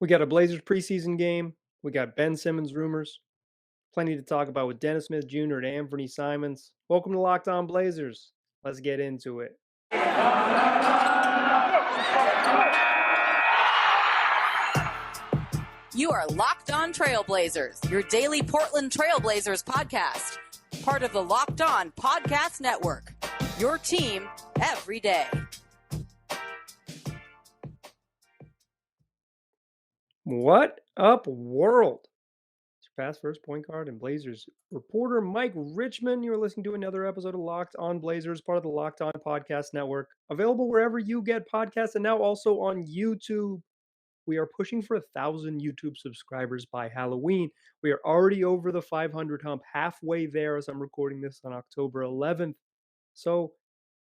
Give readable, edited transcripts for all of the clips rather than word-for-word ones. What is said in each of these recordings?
We got a Blazers preseason game. We got Ben Simmons rumors. Plenty to talk about with Dennis Smith Jr. and Anfernee Simons. Welcome to Locked On Blazers. Let's get into it. You are Locked On Trailblazers, your daily Portland Trailblazers podcast. Part of the Locked On Podcast Network. Your team every day. What up, world? It's your fast first point guard and Blazers reporter Mike Richmond. You're listening to another episode of Locked On Blazers, part of the Locked On Podcast Network. Available wherever you get podcasts and now also on YouTube. We are pushing for 1,000 YouTube subscribers by Halloween. We are already over the 500 hump, halfway there as I'm recording this on October 11th. So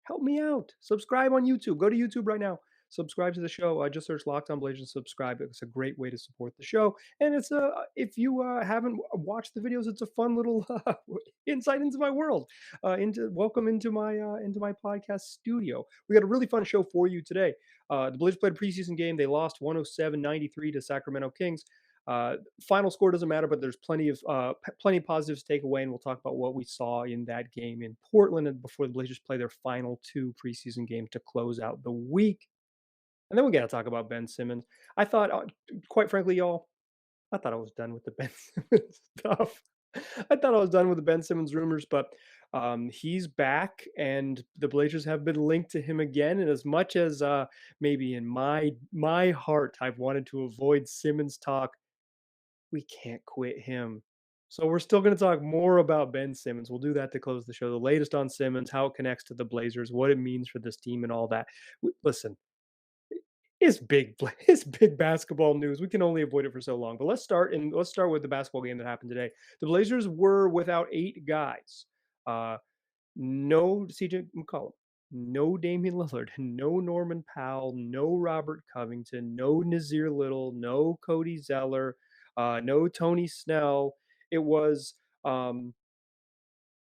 help me out. Subscribe on YouTube. Go to YouTube right now. Subscribe to the show. Just search Locked On Blazers and subscribe. It's a great way to support the show. And it's if you haven't watched the videos, it's a fun little insight into my world. Welcome into my podcast studio. We got a really fun show for you today. The Blazers played a preseason game. They lost 107-93 to Sacramento Kings. Final score doesn't matter, but there's plenty of positives to take away, and we'll talk about what we saw in that game in Portland and before the Blazers play their final two preseason games to close out the week. And then we got to talk about Ben Simmons. I thought, quite frankly, y'all, I thought I was done with the Ben Simmons stuff. I thought I was done with the Ben Simmons rumors, but he's back, and the Blazers have been linked to him again. And as much as maybe in my heart I've wanted to avoid Simmons talk, we can't quit him. So we're still going to talk more about Ben Simmons. We'll do that to close the show. The latest on Simmons, how it connects to the Blazers, what it means for this team, and all that. Listen, it's big, it's big basketball news. We can only avoid it for so long. But let's start with the basketball game that happened today. The Blazers were without 8 guys. No CJ McCollum, no Damian Lillard, no Norman Powell, no Robert Covington, no Nazir Little, no Cody Zeller, no Tony Snell. It was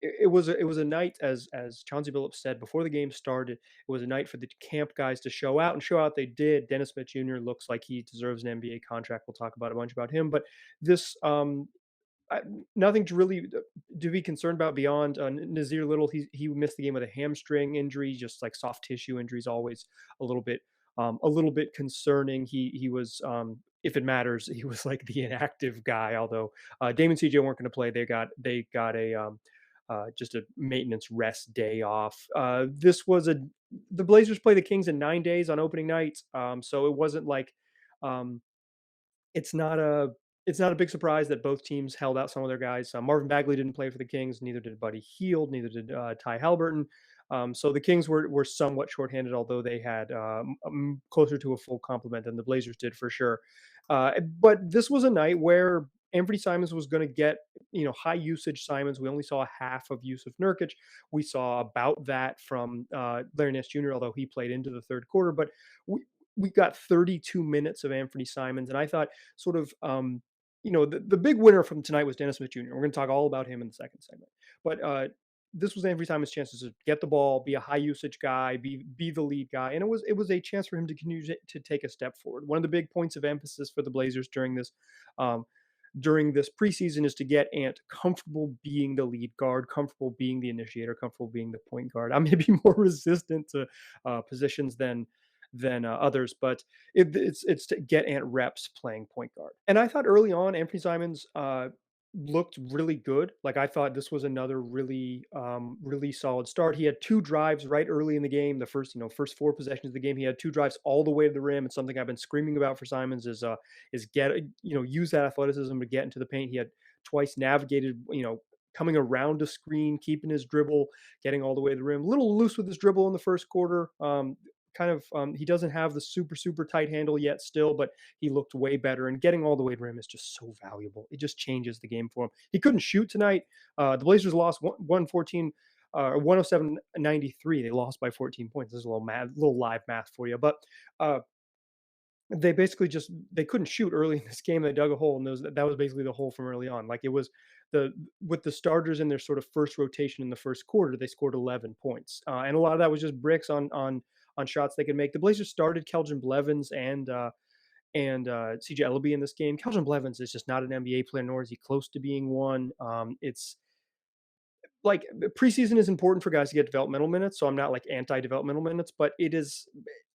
it was a night, as Chauncey Billups said before the game started. It was a night for the camp guys to show out, and show out they did. Dennis Smith Jr. looks like he deserves an NBA contract. We'll talk about a bunch about him, but this nothing to really to be concerned about beyond Nazir Little. He missed the game with a hamstring injury, just like soft tissue injuries, always a little bit concerning. He was if it matters, he was like the inactive guy. Although Dame and CJ weren't going to play, they got a just a maintenance rest day off. The Blazers play the Kings in 9 days on opening night, so it wasn't like um, it's not a big surprise that both teams held out some of their guys. Marvin Bagley didn't play for the Kings, neither did Buddy Hield, neither did Ty Halliburton. So the Kings were somewhat shorthanded, although they had closer to a full complement than the Blazers did for sure. But this was a night where Anfernee Simons was going to get high usage Simons. We only saw half of Yusuf Nurkic. We saw about that from Larry Nance Jr., although he played into the third quarter. But we got 32 minutes of Anfernee Simons, and I thought sort of the big winner from tonight was Dennis Smith Jr. We're going to talk all about him in the second segment, but this was Anfernee Simons' chance to get the ball, be a high usage guy, be the lead guy, and it was a chance for him to continue to take a step forward. One of the big points of emphasis for the Blazers during this preseason is to get Ant comfortable being the lead guard, comfortable being the initiator, comfortable being the point guard. I'm maybe more resistant to positions than others, but it's to get Ant reps playing point guard. And I thought early on, Anfernee Simons looked really good. Like, I thought this was another really solid start. He had 2 drives right early in the game. The first 4 possessions of the game, he had 2 drives all the way to the rim. And something I've been screaming about for Simons is use that athleticism to get into the paint. He had twice navigated, coming around a screen, keeping his dribble, getting all the way to the rim. A little loose with his dribble in the first quarter. He doesn't have the super tight handle yet still, but he looked way better, and getting all the way to rim is just so valuable. It just changes the game for him. He couldn't shoot tonight. The Blazers lost 114 107-93. They lost by 14 points. This is a little live math for you, but they basically they couldn't shoot early in this game. They dug a hole, and that was basically the hole from early on. Like, it was with the starters in their sort of first rotation in the first quarter, they scored 11 points, and a lot of that was just bricks on shots they could make. The Blazers started Keldon Blevins and CJ Ellaby in this game. Keldon Blevins is just not an NBA player, nor is he close to being one. It's like preseason is important for guys to get developmental minutes, so I'm not like anti-developmental minutes, but it is.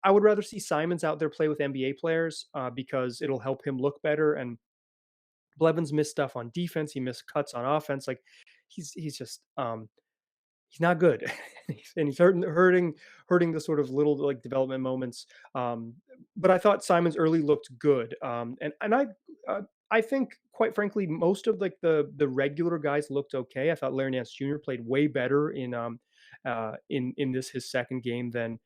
I would rather see Simons out there play with NBA players because it'll help him look better. And Blevins missed stuff on defense. He missed cuts on offense. Like he's just he's not good, and he's hurting the sort of little like development moments. Um, but I thought Simons early looked good, and I think quite frankly most of like the regular guys looked okay. I thought Larry Nance Jr. played way better in this his second game than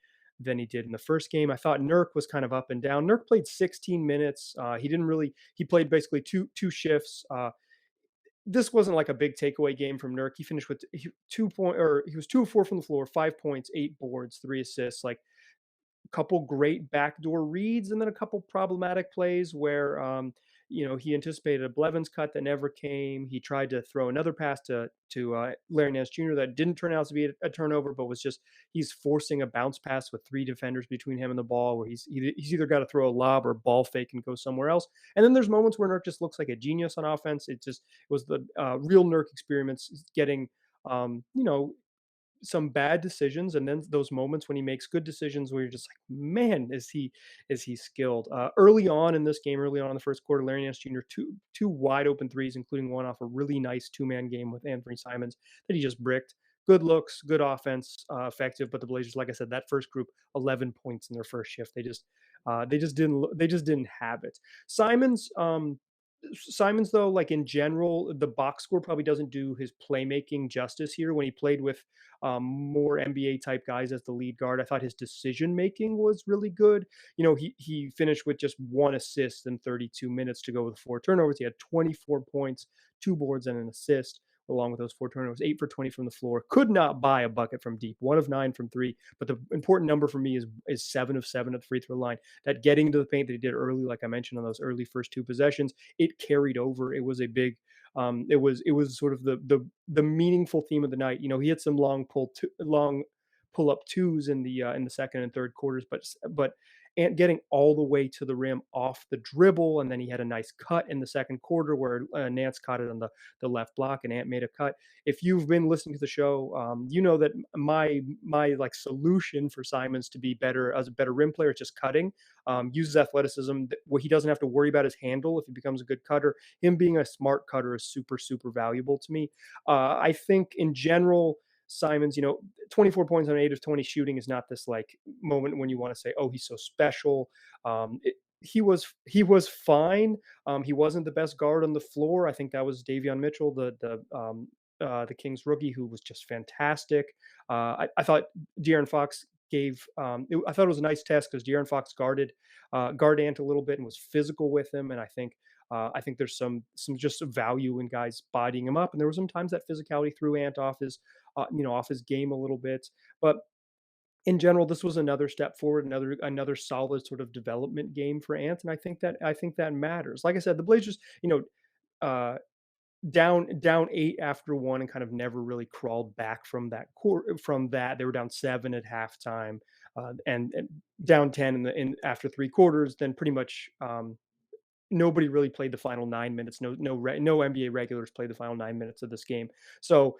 he did in the first game. I thought Nurk was kind of up and down. Nurk played 16 minutes. He played basically two shifts. This wasn't like a big takeaway game from Nurk. He finished with 2 point, or he was 2 of 4 from the floor, 5 points, 8 boards, 3 assists. Like couple great backdoor reads and then a couple problematic plays where he anticipated a Blevins cut that never came. He tried to throw another pass to Larry Nance Jr. that didn't turn out to be a turnover, but was just he's forcing a bounce pass with 3 defenders between him and the ball, where he's either got to throw a lob or ball fake and go somewhere else. And then there's moments where Nurk just looks like a genius on offense. It was the real Nurk experiments getting some bad decisions, and then those moments when he makes good decisions where you're just like, man, is he skilled? Early on in this game, early on in the first quarter, Larry Nance Jr. two wide open threes, including one off a really nice 2-man game with Anfernee Simons that he just bricked. Good looks, good offense, effective. But the Blazers, like I said, that first group, 11 points in their first shift. They just didn't have it. Simons, though, like in general, the box score probably doesn't do his playmaking justice here. When he played with more NBA type guys as the lead guard, I thought his decision making was really good. He finished with just 1 assist in 32 minutes to go with 4 turnovers. He had 24 points, 2 boards, and an assist. Along with those 4 turnovers, 8 for 20 from the floor. Could not buy a bucket from deep. 1 of 9 from three. But the important number for me is 7 of 7 at the free throw line. That getting to the paint that he did early, like I mentioned on those early first 2 possessions, it carried over. It was a big it was sort of the meaningful theme of the night. He had some long pull up twos in the second and third quarters, but and getting all the way to the rim off the dribble, and then he had a nice cut in the second quarter where Nance caught it on the left block, and Ant made a cut. If you've been listening to the show, you know that my like solution for Simons to be better as a better rim player is just cutting. Uses athleticism where he doesn't have to worry about his handle if he becomes a good cutter. Him being a smart cutter is super, super valuable to me. I think in general, Simons, 24 points on 8 of 20 shooting is not this like moment when you want to say, oh, he's so special. He was fine. He wasn't the best guard on the floor. I think that was Davion Mitchell, the Kings rookie, who was just fantastic. I thought De'Aaron Fox I thought it was a nice test because De'Aaron Fox guard Ant a little bit and was physical with him, and I think there's some just value in guys bodying him up, and there were some times that physicality threw Ant off his game a little bit. But in general, this was another step forward, another solid sort of development game for Ant, and I think that matters. Like I said, the Blazers, uh, down 8 after one and kind of never really crawled back from that. They were down 7 at halftime, and down 10 in after 3 quarters. Then pretty much nobody really played the final 9 minutes. No NBA regulars played the final 9 minutes of this game. So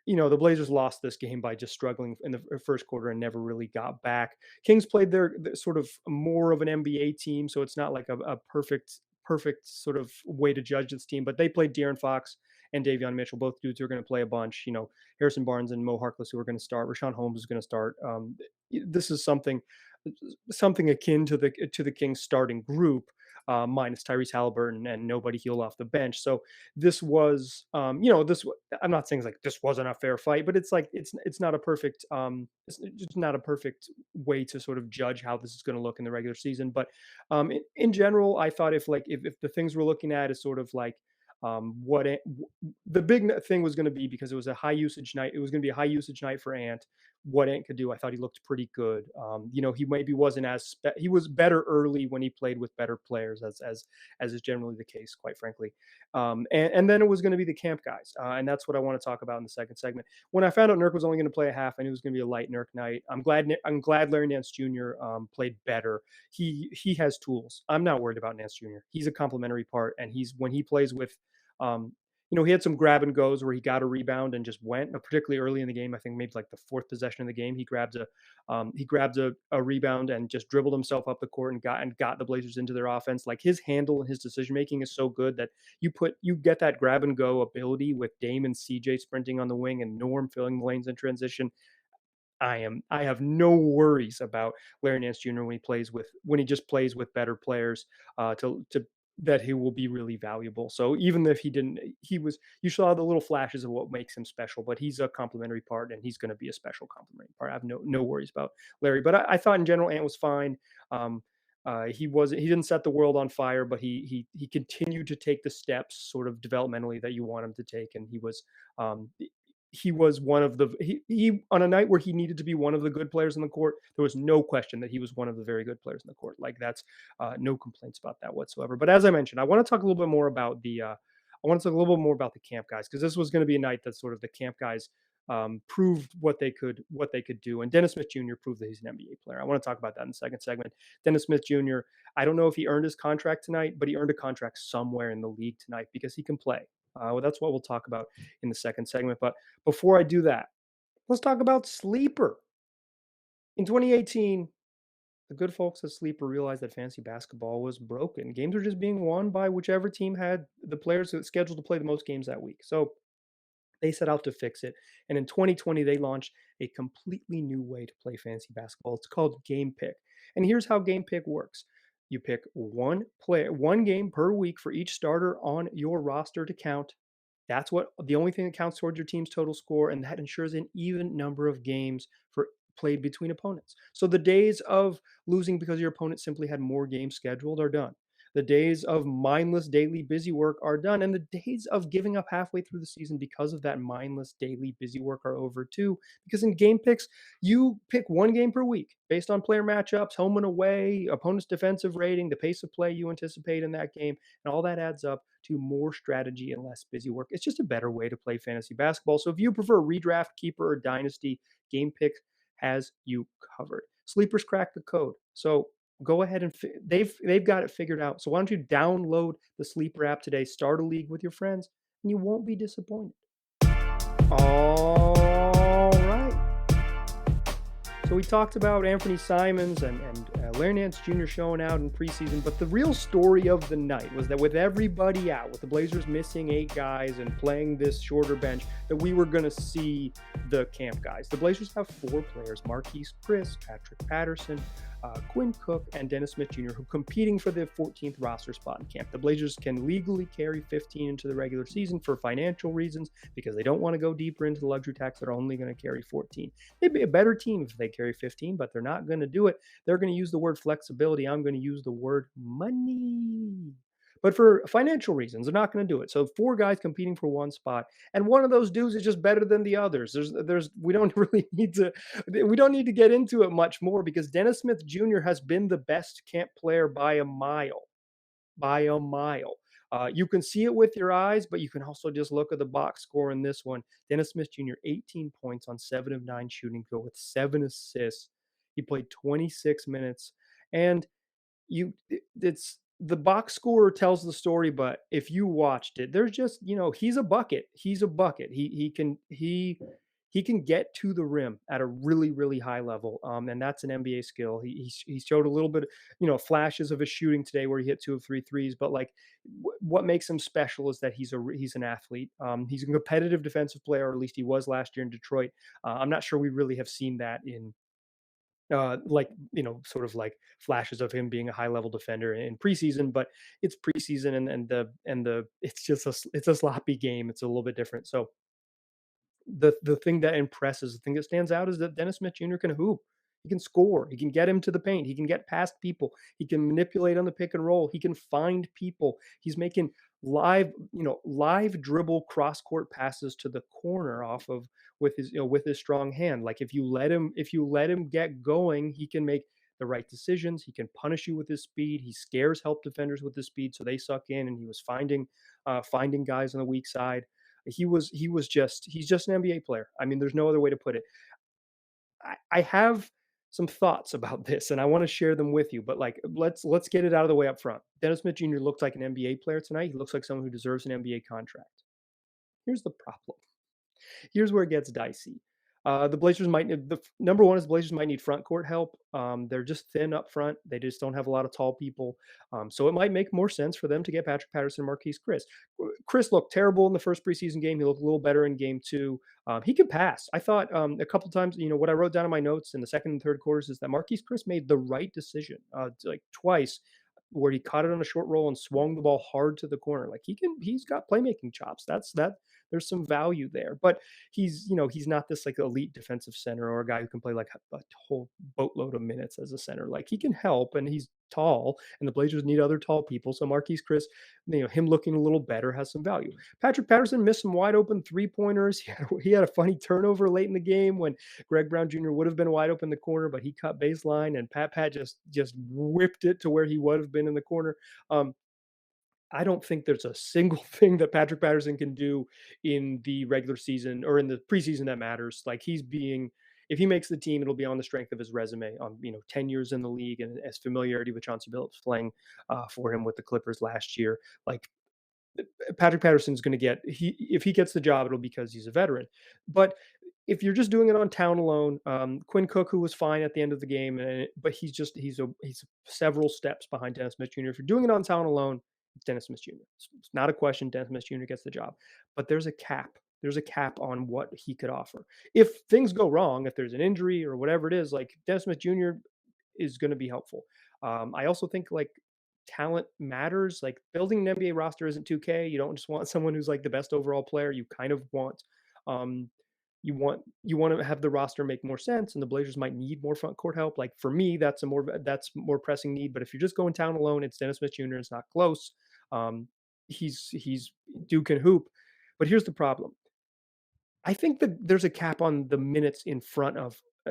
the Blazers lost this game by just struggling in the first quarter and never really got back. Kings played their sort of more of an NBA team, so it's not like a perfect sort of way to judge this team. But they played De'Aaron Fox and Davion Mitchell, both dudes who are going to play a bunch. Harrison Barnes and Mo Harkless, who are going to start. Rashawn Holmes is going to start. This is something akin to the Kings starting group, minus Tyrese Halliburton and nobody healed off the bench. So this was, I'm not saying like this wasn't a fair fight, but it's like it's not a perfect, it's just not a perfect way to sort of judge how this is going to look in the regular season. But in general, I thought if the things we're looking at is sort of like the big thing was going to be, because it was a high usage night. It was going to be a high usage night for Ant. what Ant could do. I thought he looked pretty good. He maybe wasn't he was better early when he played with better players, as is generally the case, quite frankly. And then it was going to be the camp guys, and that's what I want to talk about in the second segment. When I found out Nurk was only going to play a half, I knew it was going to be a light Nurk night. I'm glad Larry Nance Jr. Played better. He has tools. I'm not worried about Nance Jr. He's a complementary part, and he's when he plays with um, he had some grab and goes where he got a rebound and just went, particularly early in the game. I think maybe like the fourth possession of the game, he grabs a rebound and just dribbled himself up the court and got the Blazers into their offense. Like his handle and his decision making is so good that you get that grab and go ability with Dame and CJ sprinting on the wing and Norm filling the lanes in transition. I have no worries about Larry Nance Jr. When he just plays with better players, to that he will be really valuable. So even if he didn't, he was you saw the little flashes of what makes him special, but he's a complementary part and he's going to be a special complementary part. I have no worries about Larry, but I thought in general Ant was fine. He didn't set the world on fire, but he continued to take the steps sort of developmentally that you want him to take, and um, he was one of he on a night where he needed to be one of the good players in the court. There was no question that he was one of the very good players in the court. Like that's no complaints about that whatsoever. But as I mentioned, I want to talk a little bit more about the camp guys, because this was going to be a night that sort of the camp guys proved what they could do. And Dennis Smith Jr. proved that he's an NBA player. I want to talk about that in the second segment. Dennis Smith Jr. I don't know if he earned his contract tonight, but he earned a contract somewhere in the league tonight because he can play. Well, that's what we'll talk about in the second segment. But before I do that, let's talk about Sleeper. In 2018, the good folks at Sleeper realized that fantasy basketball was broken. Games were just being won by whichever team had the players scheduled to play the most games that week. So they set out to fix it. And in 2020, they launched a completely new way to play fantasy basketball. It's called Game Pick. And here's how Game Pick works. You pick one game per week for each starter on your roster to count. That's what the only thing that counts towards your team's total score, and that ensures an even number of games for played between opponents. So the days of losing because your opponent simply had more games scheduled are done. The days of mindless daily busy work are done, and the days of giving up halfway through the season because of that mindless daily busy work are over too. Because in game picks, you pick one game per week based on player matchups, home and away, opponent's defensive rating, the pace of play you anticipate in that game, and all that adds up to more strategy and less busy work. It's just a better way to play fantasy basketball. So if you prefer redraft, keeper, or dynasty, Game Pick has you covered. Sleepers crack the code. So go ahead and they've got it figured out. So why don't you download the Sleeper app today, start a league with your friends, and you won't be disappointed. All right. So we talked about Anfernee Simons and Larry Nance Jr. showing out in preseason, but the real story of the night was that with everybody out, with the Blazers missing 8 guys and playing this shorter bench, that we were going to see the camp guys. The Blazers have 4 players: Marquise Chris, Patrick Patterson, Quinn Cook, and Dennis Smith Jr., who are competing for the 14th roster spot in camp. The Blazers can legally carry 15 into the regular season for financial reasons because they don't want to go deeper into the luxury tax. They're only going to carry 14. They'd be a better team if they carry 15, but they're not going to do it. They're going to use the word flexibility. I'm going to use the word money. But for financial reasons, they're not going to do it. So 4 guys competing for one spot, and one of those dudes is just better than the others. We don't need to get into it much more because Dennis Smith Jr. has been the best camp player by a mile. By a mile. You can see it with your eyes, but you can also just look at the box score in this one. Dennis Smith Jr., 18 points on 7 of 9 shooting, go with 7 assists. He played 26 minutes, and it's the box score tells the story, but if you watched it, there's just, he's a bucket. He's a bucket. He can get to the rim at a really, really high level. And that's an NBA skill. He showed a little bit, flashes of his shooting today where he hit 2 of 3 threes, but like what makes him special is that he's an athlete. He's a competitive defensive player, or at least he was last year in Detroit. I'm not sure we really have seen that in sort of like flashes of him being a high level defender in preseason, but it's preseason and it's a sloppy game. It's a little bit different. So the thing that impresses, the thing that stands out is that Dennis Smith Jr. can hoop. He can score. He can get him to the paint. He can get past people. He can manipulate on the pick and roll. He can find people. He's making live dribble cross court passes to the corner off of with his strong hand. Like if you let him get going, he can make the right decisions. He can punish you with his speed. He scares help defenders with his speed, so they suck in. And he was finding guys on the weak side. He's just an NBA player. I mean, there's no other way to put it. I have some thoughts about this, and I want to share them with you. But like, let's get it out of the way up front. Dennis Smith Jr. looked like an NBA player tonight. He looks like someone who deserves an NBA contract. Here's the problem. Here's where it gets dicey. The Blazers might need, number one is the Blazers might need front court help. They're just thin up front. They just don't have a lot of tall people. So it might make more sense for them to get Patrick Patterson and Marquise Chris. Chris looked terrible in the first preseason game. He looked a little better in game two. He can pass. I thought a couple times, what I wrote down in my notes in the second and third quarters is that Marquise Chris made the right decision like twice where he caught it on a short roll and swung the ball hard to the corner. Like he's got playmaking chops. That there's some value there. But he's not this like elite defensive center or a guy who can play like a whole boatload of minutes as a center. Like he can help, and he's tall, and the Blazers need other tall people. So Marquise Chris, him looking a little better has some value. Patrick Patterson missed some wide open 3-pointers. He had a funny turnover late in the game when Greg Brown Jr. would have been wide open in the corner, but he cut baseline, and Pat just whipped it to where he would have been in the corner. I don't think there's a single thing that Patrick Patterson can do in the regular season or in the preseason that matters. Like if he makes the team, it'll be on the strength of his resume on 10 years in the league and his familiarity with Chauncey Billups playing for him with the Clippers last year. Like Patrick Patterson's going to if he gets the job, it'll be because he's a veteran. But if you're just doing it on town alone, Quinn Cook, who was fine at the end of the game, but he's several steps behind Dennis Smith Jr. If you're doing it on town alone, it's Dennis Smith Jr. It's not a question. Dennis Smith Jr. gets the job, but there's a cap. There's a cap on what he could offer. If things go wrong, if there's an injury or whatever it is, like Dennis Smith Jr. is going to be helpful. I also think like talent matters. Like building an NBA roster isn't 2K. You don't just want someone who's like the best overall player. You kind of want um, you want to have the roster make more sense, and the Blazers might need more front court help. Like for me, that's more pressing need. But if you're just going town alone, it's Dennis Smith Jr. It's not close. He's Duke and hoop. But here's the problem. I think that there's a cap on the minutes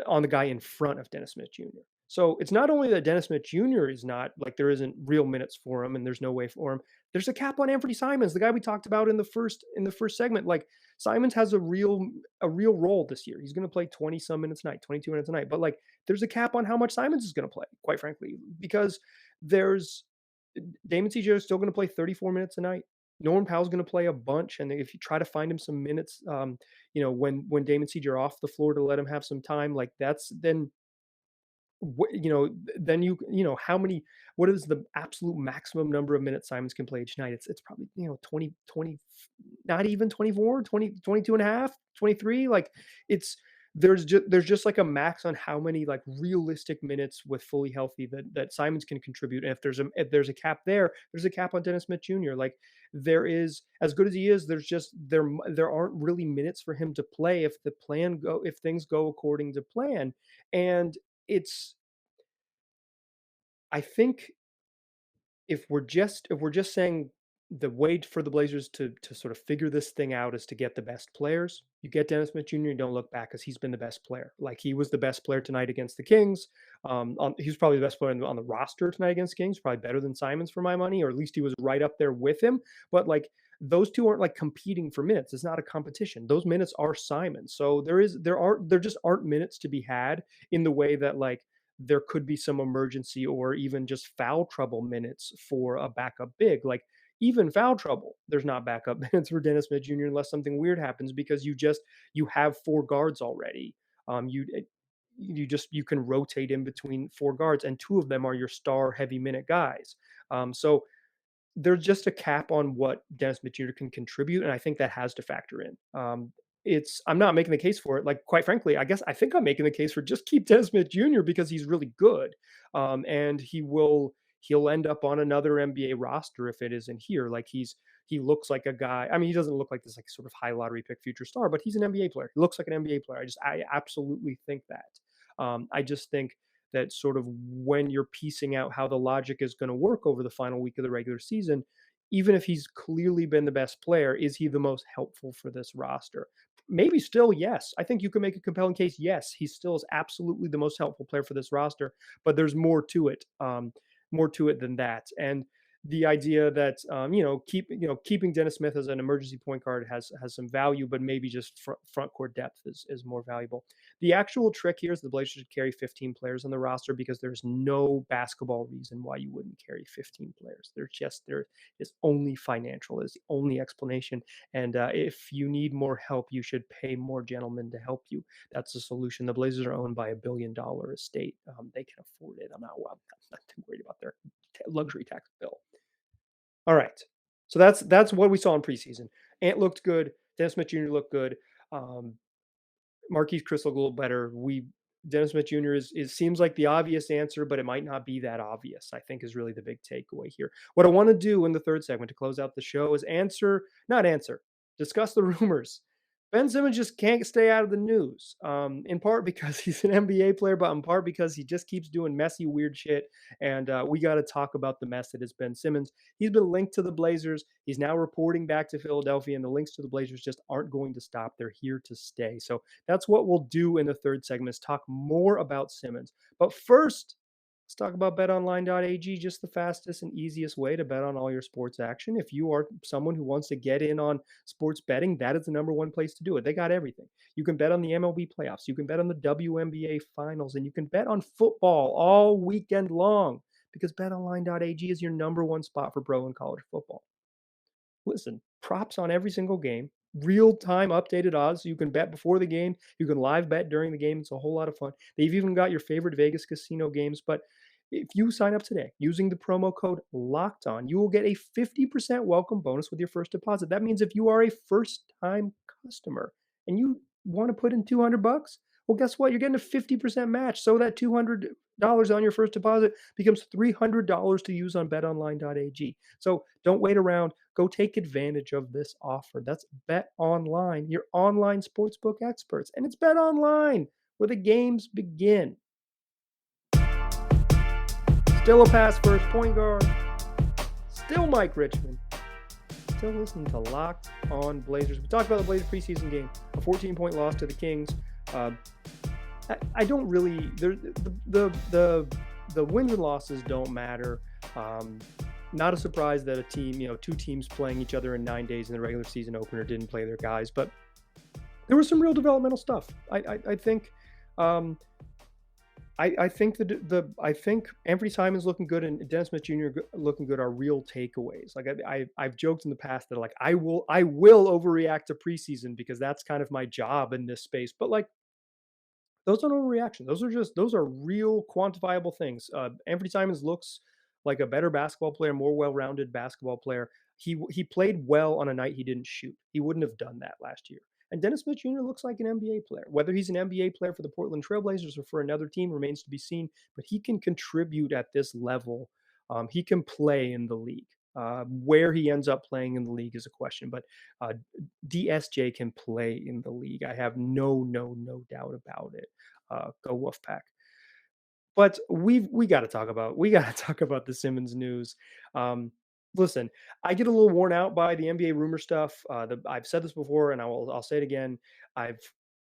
on the guy in front of Dennis Smith Jr. So it's not only that Dennis Smith Jr. is not like there isn't real minutes for him and there's no way for him. There's a cap on Anfernee Simons, the guy we talked about in the first segment. Like Simons has a real role this year. He's going to play 20 some minutes a night, 22 minutes a night. But like there's a cap on how much Simons is going to play, quite frankly, because there's Damon CJ is still going to play 34 minutes a night. Norman Powell's going to play a bunch, and if you try to find him some minutes, when Damon CJ are off the floor to let him have some time, like that's then then how many, what is the absolute maximum number of minutes Simons can play each night? It's probably 20, not even 24, 20, 22 and a half, 23. Like it's there's just like a max on how many like realistic minutes with fully healthy that Simons can contribute. And if there's a cap there's a cap on Dennis Smith Jr. Like there is, as good as he is, there aren't really minutes for him to play if things go according to plan. And I think if we're just saying the way for the Blazers to sort of figure this thing out is to get the best players, you get Dennis Smith Jr. and don't look back because he's been the best player. Like he was the best player tonight against the Kings. He was probably the best player on the roster tonight against Kings, probably better than Simons for my money, or at least he was right up there with him. But like those two aren't like competing for minutes. It's not a competition. Those minutes are Simons. So there just aren't minutes to be had in the way that like there could be some emergency or even just foul trouble minutes for a backup big. Like even foul trouble, there's not backup minutes for Dennis Smith Jr. unless something weird happens because you have four guards already. You can rotate in between four guards, and two of them are your star heavy minute guys. So there's just a cap on what Dennis Smith Jr. can contribute, and I think that has to factor in. I'm not making the case for it. Like, quite frankly, I think I'm making the case for just keep Dennis Smith Jr. because he's really good. And he'll end up on another NBA roster if it isn't here. Like he looks like a guy. I mean, he doesn't look like this like sort of high lottery pick future star, but he's an NBA player. He looks like an NBA player. I absolutely think that. I just think that sort of when you're piecing out how the logic is going to work over the final week of the regular season, even if he's clearly been the best player, is he the most helpful for this roster? Maybe still, yes. I think you can make a compelling case. Yes, he still is absolutely the most helpful player for this roster, but there's more to it than that. And the idea that keeping Dennis Smith as an emergency point guard has some value, but maybe just front court depth is more valuable. The actual trick here is the Blazers should carry 15 players on the roster because there's no basketball reason why you wouldn't carry 15 players. There is only financial is the only explanation. And if you need more help, you should pay more gentlemen to help you. That's the solution. The Blazers are owned by $1 billion estate. They can afford it. I'm not too worried about their luxury tax bill. All right. So that's what we saw in preseason. Ant looked good. Dennis Smith Jr. looked good. Um, Marquise Chris looked a little better. Dennis Smith Jr. is seems like the obvious answer, but it might not be that obvious, I think is really the big takeaway here. What I want to do in the third segment to close out the show is discuss the rumors. Ben Simmons just can't stay out of the news, in part because he's an NBA player, but in part because he just keeps doing messy, weird shit. And we got to talk about the mess that is Ben Simmons. He's been linked to the Blazers. He's now reporting back to Philadelphia, and the links to the Blazers just aren't going to stop. They're here to stay. So that's what we'll do in the third segment is talk more about Simmons. But first, let's talk about betonline.ag, just the fastest and easiest way to bet on all your sports action. If you are someone who wants to get in on sports betting, that is the number one place to do it. They got everything. You can bet on the MLB playoffs, you can bet on the WNBA finals, and you can bet on football all weekend long because betonline.ag is your number one spot for pro and college football. Listen, props on every single game, real-time updated odds. So you can bet before the game. You can live bet during the game. It's a whole lot of fun. They've even got your favorite Vegas casino games. But if you sign up today using the promo code Locked On, you will get a 50% welcome bonus with your first deposit. That means if you are a first-time customer and you want to put in $200, well, guess what? You're getting a 50% match. So that $200 on your first deposit becomes $300 to use on betonline.ag. So don't wait around. Go take advantage of this offer. That's Bet Online, your online sportsbook experts. And it's Bet Online where the games begin. Still a pass first point guard. Still Mike Richmond. Still listening to Locked On Blazers. We talked about the Blazers preseason game, a 14-point loss to the Kings. I don't really. The wins and losses don't matter. Not a surprise that a team, two teams playing each other in 9 days in the regular season opener didn't play their guys, but there was some real developmental stuff. I think Anfernee Simons looking good and Dennis Smith Jr. looking good are real takeaways. Like I've joked in the past that like I will overreact to preseason because that's kind of my job in this space, but like those aren't overreaction. Those are real quantifiable things. Anfernee Simons looks like a better basketball player, more well-rounded basketball player. He played well on a night he didn't shoot. He wouldn't have done that last year. And Dennis Smith Jr. looks like an NBA player. Whether he's an NBA player for the Portland Trailblazers or for another team remains to be seen, but he can contribute at this level. He can play in the league. Where he ends up playing in the league is a question, but DSJ can play in the league. I have no doubt about it. Go Wolfpack. But we got to talk about the Simmons news. Listen, I get a little worn out by the NBA rumor stuff. I've said this before, and I'll say it again.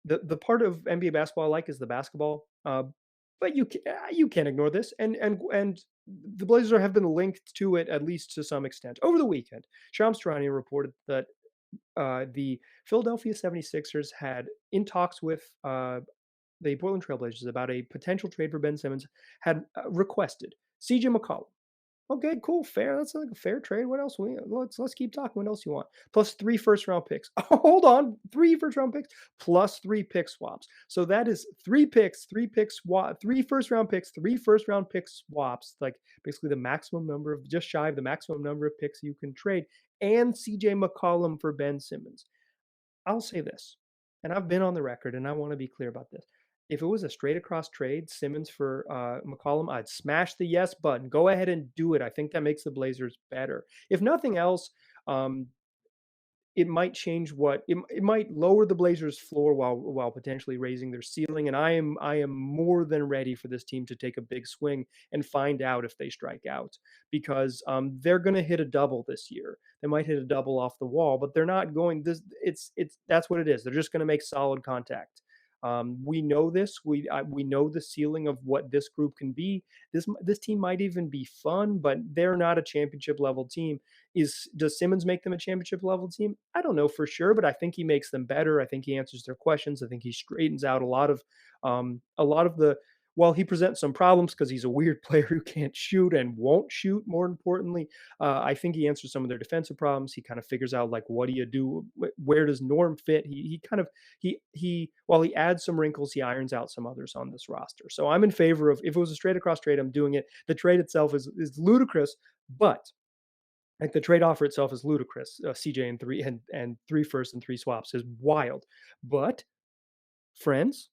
The part of NBA basketball I like is the basketball, but you can't ignore this. And the Blazers have been linked to it at least to some extent over the weekend. Shams Charania reported that the Philadelphia 76ers had in talks with the Portland Trailblazers about a potential trade for Ben Simmons had requested CJ McCollum. Okay, cool, fair. That's like a fair trade. What else? Let's keep talking. What else you want? Plus 3 first-round picks. Oh, hold on, 3 first-round picks plus 3 pick swaps. So that is 3 picks, 3 swap, 3 first-round picks, 3 first-round pick swaps. Like basically the maximum number of just shy of the maximum number of picks you can trade, and CJ McCollum for Ben Simmons. I'll say this, and I've been on the record, and I want to be clear about this. If it was a straight across trade, Simmons for McCollum, I'd smash the yes button. Go ahead and do it. I think that makes the Blazers better. If nothing else, it might change it might lower the Blazers' floor while potentially raising their ceiling. And I am more than ready for this team to take a big swing and find out if they strike out, because they're going to hit a double this year. They might hit a double off the wall, but they're not going this. It's that's what it is. They're just going to make solid contact. We know this. We know the ceiling of what this group can be. This team might even be fun, but they're not a championship level team. Does Simmons make them a championship level team? I don't know for sure, but I think he makes them better. I think he answers their questions. I think he straightens out a lot of the. While he presents some problems because he's a weird player who can't shoot and won't shoot, more importantly, I think he answers some of their defensive problems. He kind of figures out like what do you do, where does Norm fit? He kind of he while he adds some wrinkles, he irons out some others on this roster. So I'm in favor of, if it was a straight across trade, I'm doing it. The trade itself is ludicrous, but like the trade offer itself is ludicrous. CJ and three firsts and three swaps is wild. But friends,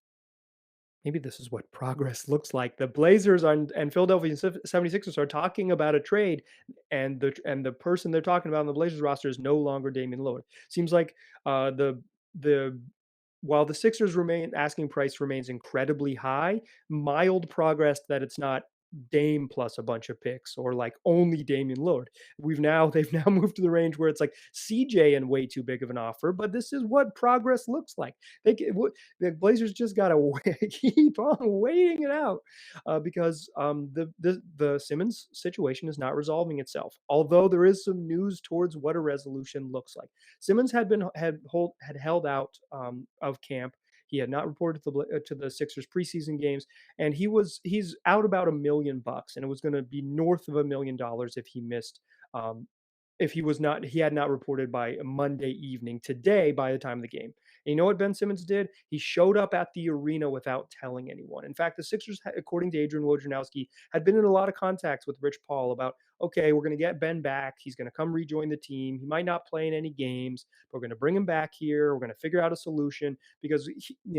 maybe this is what progress looks like. The Blazers and Philadelphia 76ers are talking about a trade, and the person they're talking about on the Blazers roster is no longer Damian Lillard. Seems like the while the Sixers remain asking price remains incredibly high, mild progress that it's not Dame plus a bunch of picks or like only Damian Lillard. They've now moved to the range where it's like CJ and way too big of an offer, but this is what progress looks like. The Blazers just gotta keep on waiting it out because the Simmons situation is not resolving itself. Although there is some news towards what a resolution looks like. Simmons had held out of camp. He had not reported to the Sixers preseason games, and he's out about $1 million, and it was going to be north of $1 million if he missed. If he had not reported by Monday evening today by the time of the game. And you know what Ben Simmons did? He showed up at the arena without telling anyone. In fact, the Sixers, according to Adrian Wojnarowski, had been in a lot of contacts with Rich Paul about, okay, we're going to get Ben back. He's going to come rejoin the team. He might not play in any games, but we're going to bring him back here. We're going to figure out a solution because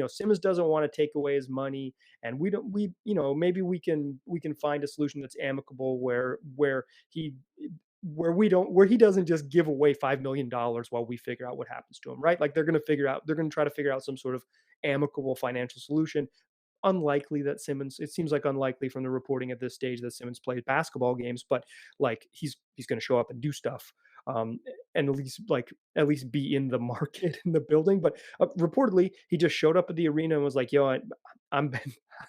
Simmons doesn't want to take away his money, and maybe we can find a solution that's amicable where he doesn't just give away $5 million while we figure out what happens to him, right? Like they're going to try to figure out some sort of amicable financial solution. Unlikely that Simmons, it seems like unlikely from the reporting at this stage that Simmons played basketball games, but like he's going to show up and do stuff, um, and at least be in the market in the building. But reportedly, he just showed up at the arena and was like, "Yo, I'm Ben.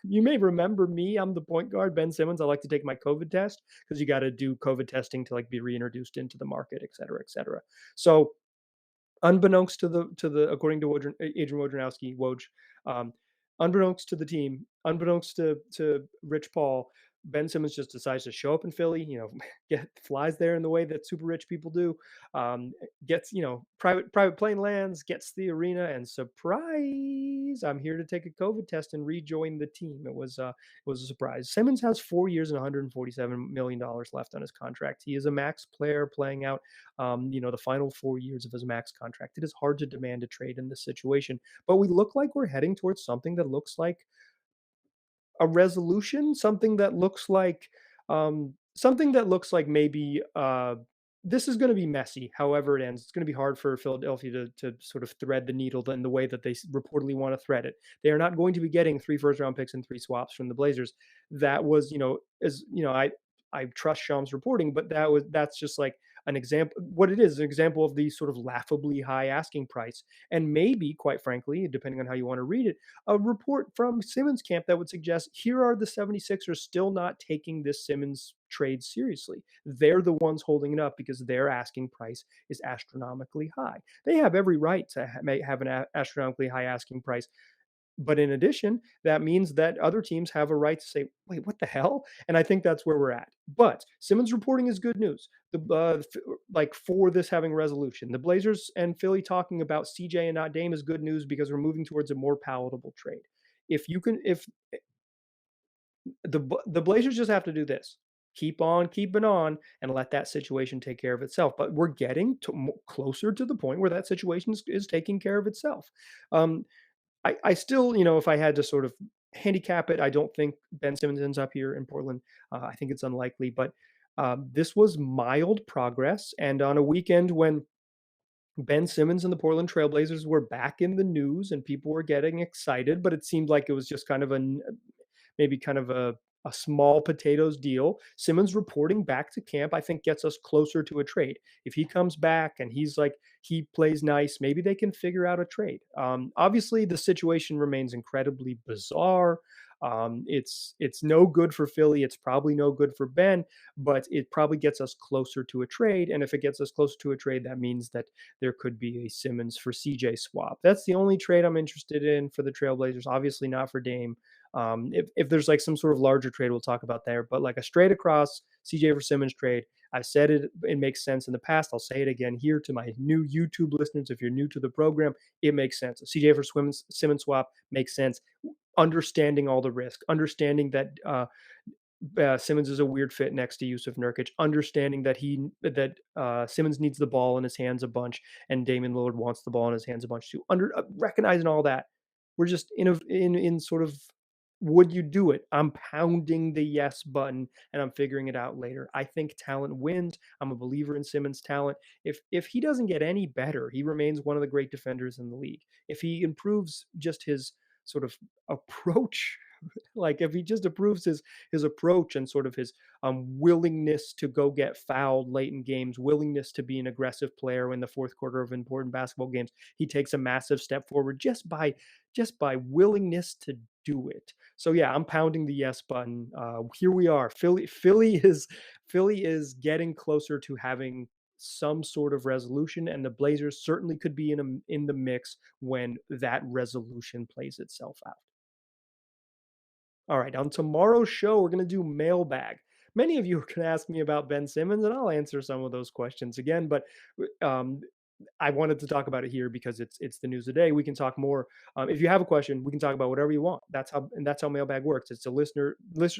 You may remember me. I'm the point guard, Ben Simmons. I like to take my COVID test because you got to do COVID testing to like be reintroduced into the market, et cetera, et cetera." So unbeknownst to the according to Adrian Wojnarowski, um, unbeknownst to the team, unbeknownst to Rich Paul, Ben Simmons just decides to show up in Philly. Flies there in the way that super rich people do. Gets private plane lands, gets to the arena, and surprise! I'm here to take a COVID test and rejoin the team. It was a surprise. Simmons has 4 years and $147 million left on his contract. He is a max player playing out the final 4 years of his max contract. It is hard to demand a trade in this situation, but we look like we're heading towards something that looks like a resolution, something that looks like maybe this is going to be messy. However, it ends, it's going to be hard for Philadelphia to sort of thread the needle in the way that they reportedly want to thread it. They are not going to be getting 3 first-round picks and 3 swaps from the Blazers. That was, I trust Shams reporting, but that's just like an example. What it is an example of the sort of laughably high asking price, and maybe, quite frankly, depending on how you want to read it, a report from Simmons camp that would suggest here are the 76ers still not taking this Simmons trade seriously. They're the ones holding it up because their asking price is astronomically high. They have every right to have an astronomically high asking price. But in addition, that means that other teams have a right to say, wait, what the hell? And I think that's where we're at. But Simmons reporting is good news. For this having resolution, the Blazers and Philly talking about CJ and not Dame is good news because we're moving towards a more palatable trade. If the Blazers just have to do this, keep on keeping on and let that situation take care of itself. But we're getting closer to the point where that situation is taking care of itself. I still, if I had to sort of handicap it, I don't think Ben Simmons ends up here in Portland. I think it's unlikely, but this was mild progress. And on a weekend when Ben Simmons and the Portland Trailblazers were back in the news and people were getting excited, but it seemed like it was just kind of maybe kind of a small potatoes deal. Simmons reporting back to camp, I think, gets us closer to a trade. If he comes back and he plays nice, maybe they can figure out a trade. Obviously, the situation remains incredibly bizarre. It's no good for Philly. It's probably no good for Ben, but it probably gets us closer to a trade. And if it gets us closer to a trade, that means that there could be a Simmons for CJ swap. That's the only trade I'm interested in for the Trailblazers. Obviously, not for Dame. If there's like some sort of larger trade, we'll talk about there. But like a straight across CJ for Simmons trade, I've said it. It makes sense in the past. I'll say it again here to my new YouTube listeners. If you're new to the program, it makes sense. A CJ for Simmons swap makes sense. Understanding all the risk, understanding that Simmons is a weird fit next to Yusuf Nurkic, understanding that Simmons needs the ball in his hands a bunch, and Damian Lillard wants the ball in his hands a bunch too. Recognizing all that, we're just in sort of, would you do it? I'm pounding the yes button, and I'm figuring it out later. I think talent wins. I'm a believer in Simmons' talent. If he doesn't get any better, he remains one of the great defenders in the league. If he improves just his sort of approach, like if he just improves his approach and sort of his willingness to go get fouled late in games, willingness to be an aggressive player in the fourth quarter of important basketball games, he takes a massive step forward just by willingness to do it. So yeah, I'm pounding the yes button. Here we are. Philly is getting closer to having some sort of resolution, and the Blazers certainly could be in the mix when that resolution plays itself out. All right, on tomorrow's show, we're going to do mailbag. Many of you are going to ask me about Ben Simmons, and I'll answer some of those questions again. But um, I wanted to talk about it here because it's the news today. We can talk more. If you have a question, we can talk about whatever you want. That's how mailbag works. It's a listener.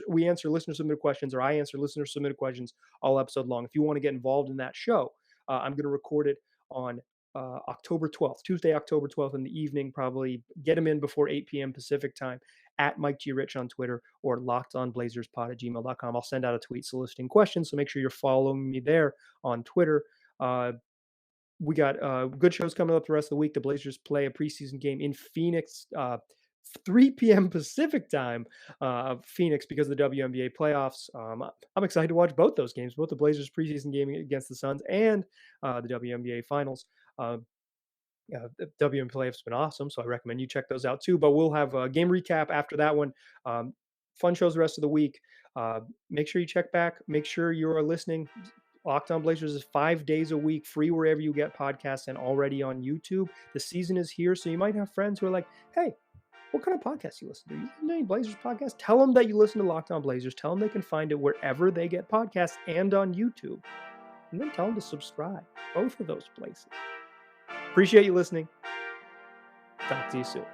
We answer listener submitted questions, or I answer listener submitted questions all episode long. If you want to get involved in that show, I'm going to record it on October 12th, Tuesday, October 12th in the evening. Probably get them in before 8 p.m. Pacific time at Mike G. Rich on Twitter or lockedonblazerspod@gmail.com. I'll send out a tweet soliciting questions, so make sure you're following me there on Twitter. We got good shows coming up the rest of the week. The Blazers play a preseason game in Phoenix, 3 p.m. Pacific time, Phoenix, because of the WNBA playoffs. I'm excited to watch both those games, both the Blazers preseason game against the Suns and the WNBA finals. The WNBA playoffs have been awesome, so I recommend you check those out too. But we'll have a game recap after that one. Fun shows the rest of the week. Make sure you check back. Make sure you are listening. Locked On Blazers is 5 days a week, free wherever you get podcasts and already on YouTube. The season is here, so you might have friends who are like, hey, what kind of podcast you listen to? You listen to any Blazers podcast? Tell them that you listen to Locked On Blazers. Tell them they can find it wherever they get podcasts and on YouTube. And then tell them to subscribe. Both of those places. Appreciate you listening. Talk to you soon.